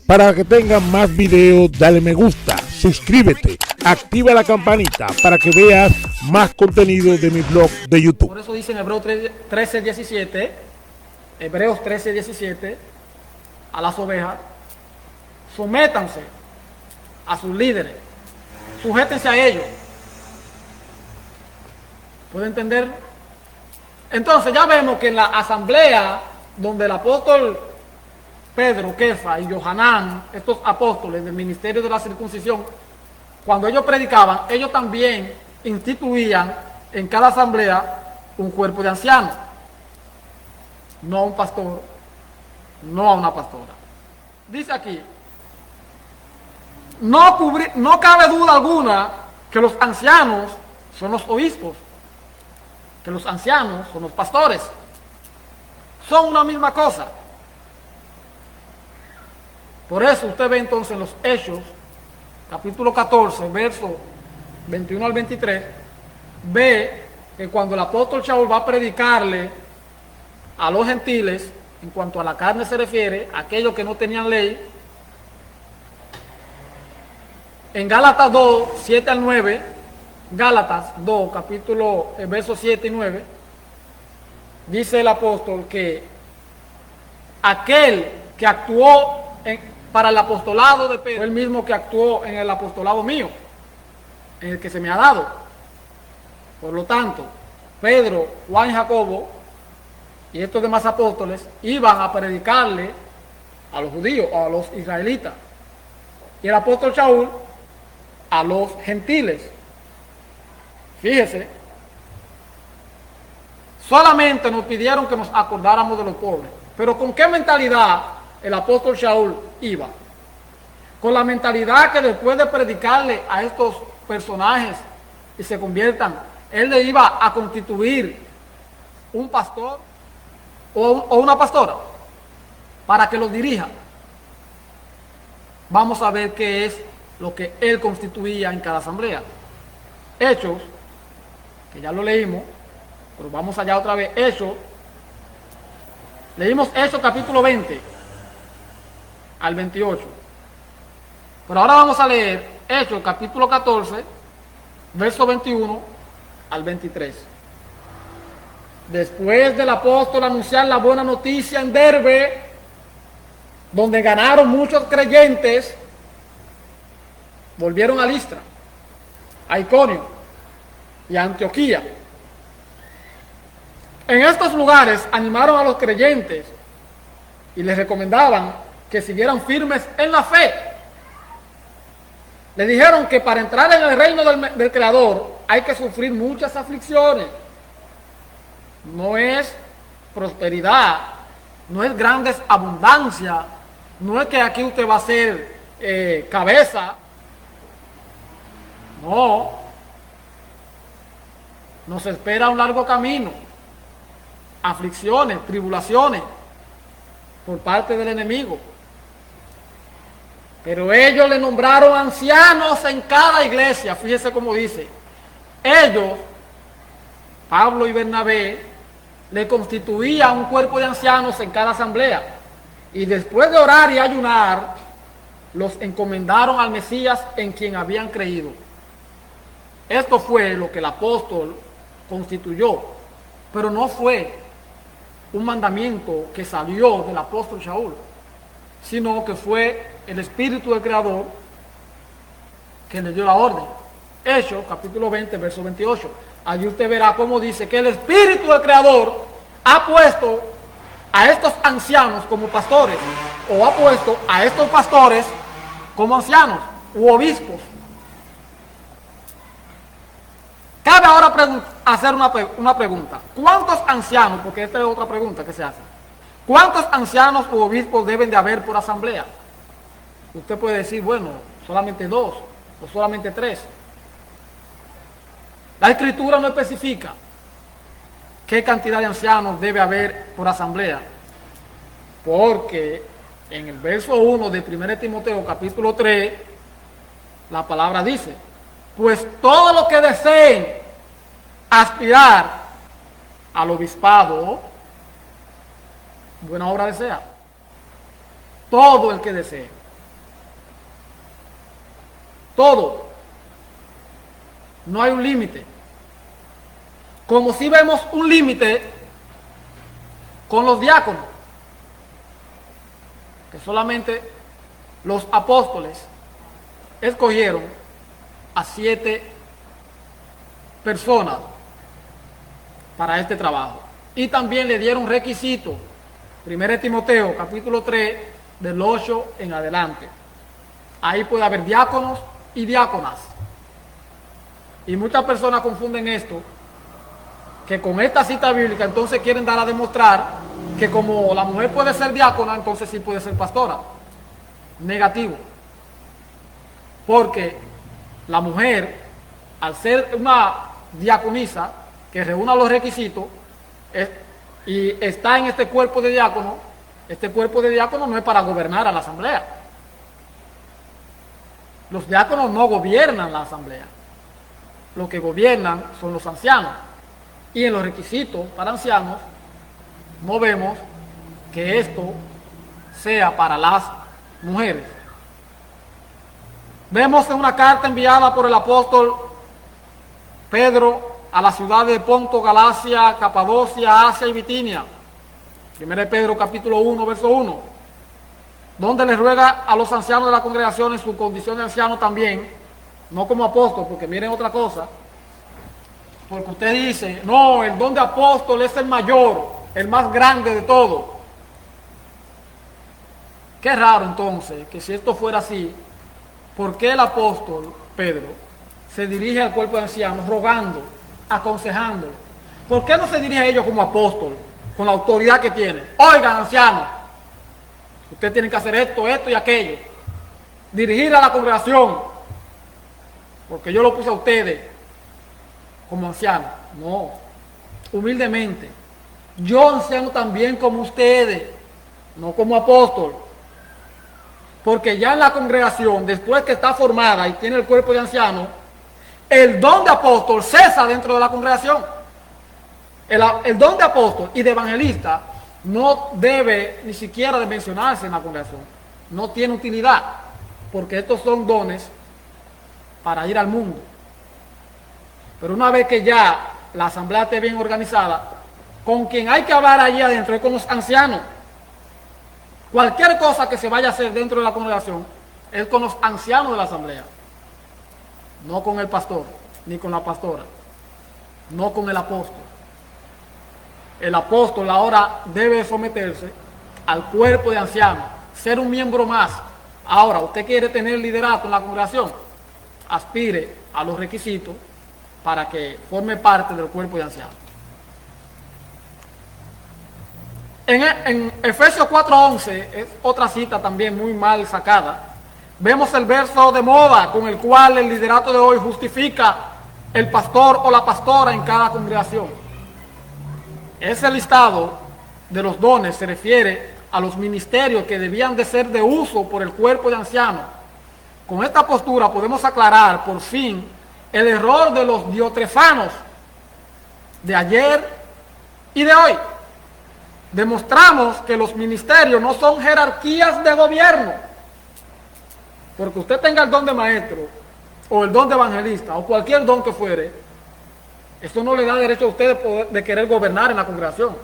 Para que tengan más videos, dale me gusta, suscríbete, activa la campanita para que veas más contenido de mi blog de YouTube. Por eso dice en Hebreos 13:17, Hebreos 13:17, a las ovejas, sométanse a sus líderes, sujétense a ellos. ¿Puede entender? Entonces ya vemos que en la asamblea donde el apóstol Pedro, Kefa y Johanán, estos apóstoles del ministerio de la circuncisión, cuando ellos predicaban, ellos también instituían en cada asamblea un cuerpo de ancianos, no a un pastor, no a una pastora. Dice aquí, no cabe duda alguna que los ancianos son los obispos, que los ancianos son los pastores, son una misma cosa. Por eso usted ve entonces en los Hechos, capítulo 14, versos 21 al 23, ve que cuando el apóstol Shaul va a predicarle a los gentiles, en cuanto a la carne se refiere, a aquellos que no tenían ley, en Gálatas 2, 7 al 9, Gálatas 2, capítulo, versos 7 y 9, dice el apóstol que aquel que actuó para el apostolado de Pedro fue el mismo que actuó en el apostolado mío, en el que se me ha dado. Por lo tanto, Pedro, Juan y Jacobo y estos demás apóstoles iban a predicarle a los judíos, a los israelitas, y el apóstol Shaul a los gentiles. Fíjese, solamente nos pidieron que nos acordáramos de los pobres, pero ¿con qué mentalidad el apóstol Shaul iba? Con la mentalidad que después de predicarle a estos personajes y se conviertan, él le iba a constituir un pastor o una pastora para que los dirija. Vamos a ver qué es lo que él constituía en cada asamblea. Hechos, que ya lo leímos, pero vamos allá otra vez. Hechos, leímos Hechos capítulo 20 al 28. Pero ahora vamos a leer Hechos capítulo 14, verso 21 al 23. Después del apóstol anunciar la buena noticia en Derbe, donde ganaron muchos creyentes, volvieron a Listra, a Iconio y a Antioquía. En estos lugares animaron a los creyentes y les recomendaban que siguieran firmes en la fe. Le dijeron que para entrar en el reino del Creador hay que sufrir muchas aflicciones. No es prosperidad, no es grandes abundancia, no es que aquí usted va a ser cabeza. No, nos espera un largo camino, aflicciones, tribulaciones por parte del enemigo. Pero ellos le nombraron ancianos en cada iglesia. Fíjese cómo dice. Ellos, Pablo y Bernabé, le constituían un cuerpo de ancianos en cada asamblea. Y después de orar y ayunar, los encomendaron al Mesías en quien habían creído. Esto fue lo que el apóstol constituyó. Pero no fue un mandamiento que salió del apóstol Shaul, sino que fue el Espíritu del Creador que le dio la orden. Hechos, capítulo 20, verso 28. Allí usted verá cómo dice que el Espíritu del Creador ha puesto a estos ancianos como pastores, o ha puesto a estos pastores como ancianos u obispos. Cabe ahora hacer una pregunta. ¿Cuántos ancianos, porque esta es otra pregunta que se hace, cuántos ancianos u obispos deben de haber por asamblea? Usted puede decir, bueno, solamente 2 o solamente 3. La Escritura no especifica qué cantidad de ancianos debe haber por asamblea, porque en el verso 1 de 1 Timoteo capítulo 3, la palabra dice, pues todo lo que deseen aspirar al obispado, buena obra desea. Todo el que desee. todo. No hay un límite. Como si vemos un límite con los diáconos, que solamente los apóstoles escogieron a 7 personas para este trabajo. Y también le dieron requisitos. 1 Timoteo, capítulo 3, del 8 en adelante. Ahí puede haber diáconos y diáconas. Y muchas personas confunden esto, que con esta cita bíblica entonces quieren dar a demostrar que como la mujer puede ser diácona, entonces sí puede ser pastora. Negativo. Porque la mujer, al ser una diaconisa que reúna los requisitos y está en este cuerpo de diácono, este cuerpo de diácono no es para gobernar a la asamblea. Los diáconos no gobiernan la asamblea. Los que gobiernan son los ancianos. Y en los requisitos para ancianos no vemos que esto sea para las mujeres. Vemos en una carta enviada por el apóstol Pedro a las ciudades de Ponto, Galacia, Capadocia, Asia y Bitinia. 1 Pedro capítulo 1, verso 1, donde le ruega a los ancianos de la congregación en su condición de anciano también, no como apóstol, porque miren otra cosa, porque usted dice, no, el don de apóstol es el mayor, el más grande de todo. Qué raro entonces, que si esto fuera así, ¿por qué el apóstol Pedro se dirige al cuerpo de ancianos rogando, aconsejando? ¿Por qué no se dirige a ellos como apóstol, con la autoridad que tiene? Oigan, ancianos, ustedes tienen que hacer esto, esto y aquello. Dirigir a la congregación, porque yo lo puse a ustedes como ancianos. No, humildemente. Yo anciano también como ustedes, no como apóstol. Porque ya en la congregación, después que está formada y tiene el cuerpo de anciano, el don de apóstol cesa dentro de la congregación. El don de apóstol y de evangelista no debe ni siquiera de mencionarse en la congregación. No tiene utilidad, porque estos son dones para ir al mundo. Pero una vez que ya la asamblea esté bien organizada, con quien hay que hablar allí adentro es con los ancianos. Cualquier cosa que se vaya a hacer dentro de la congregación es con los ancianos de la asamblea. No con el pastor, ni con la pastora, no con el apóstol. El apóstol ahora debe someterse al cuerpo de ancianos, ser un miembro más. Ahora, usted quiere tener liderazgo en la congregación, aspire a los requisitos para que forme parte del cuerpo de ancianos. En Efesios 4:11, es otra cita también muy mal sacada, vemos el verso de moda con el cual el liderato de hoy justifica el pastor o la pastora en cada congregación. Ese listado de los dones se refiere a los ministerios que debían de ser de uso por el cuerpo de ancianos. Con esta postura podemos aclarar por fin el error de los diotrefanos de ayer y de hoy. Demostramos que los ministerios no son jerarquías de gobierno. Porque usted tenga el don de maestro, o el don de evangelista, o cualquier don que fuere, eso no le da derecho a usted de querer gobernar en la congregación.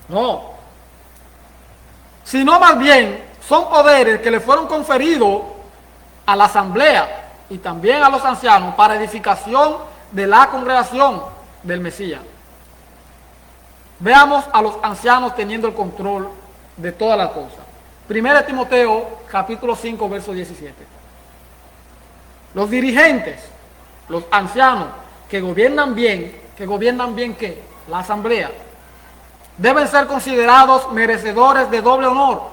No. Sino más bien, son poderes que le fueron conferidos a la asamblea y también a los ancianos para edificación de la congregación del Mesías. Veamos a los ancianos teniendo el control de todas las cosas. 1 Timoteo, capítulo 5, verso 17. Los dirigentes, los ancianos que gobiernan bien ¿qué? La asamblea, deben ser considerados merecedores de doble honor,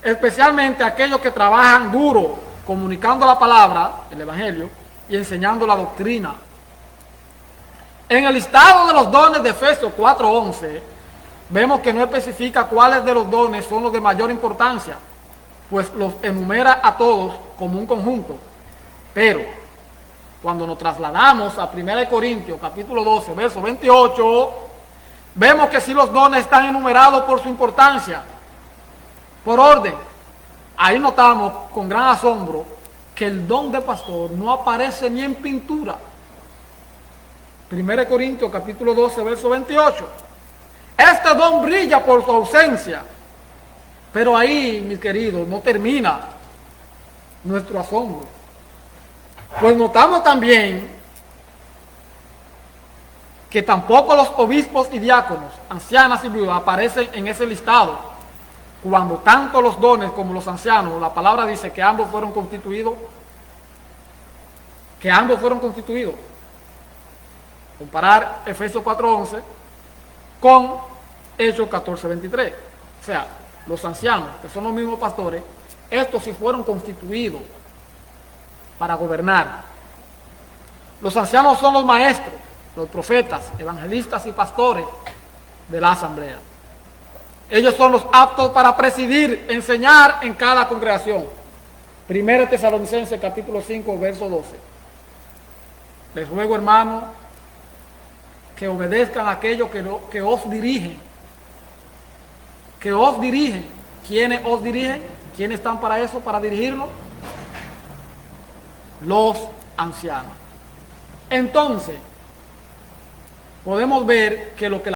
especialmente aquellos que trabajan duro, comunicando la palabra, el evangelio, y enseñando la doctrina. En el listado de los dones de Efesios 4:11, vemos que no especifica cuáles de los dones son los de mayor importancia, pues los enumera a todos como un conjunto. Pero, cuando nos trasladamos a 1 Corintios, capítulo 12, verso 28, vemos que sí los dones están enumerados por su importancia, por orden. Ahí notamos con gran asombro que el don de pastor no aparece ni en pintura. 1 Corintios capítulo 12, verso 28. Este don brilla por su ausencia. Pero ahí, mis queridos, no termina nuestro asombro. Pues notamos también que tampoco los obispos y diáconos, ancianas y viudas aparecen en ese listado, cuando tanto los dones como los ancianos, la palabra dice que ambos fueron constituidos, Comparar Efesios 4:11 con Hechos 14:23. O sea, los ancianos, que son los mismos pastores, estos sí fueron constituidos para gobernar. Los ancianos son los maestros, los profetas, evangelistas y pastores de la asamblea. Ellos son los aptos para presidir, enseñar en cada congregación. 1 Tesalonicenses capítulo 5, verso 12. Les ruego, hermanos, que obedezcan a aquellos que os dirigen. Que os dirigen. ¿Quiénes os dirigen? ¿Quiénes están para eso, para dirigirnos? Los ancianos. Entonces, podemos ver que lo que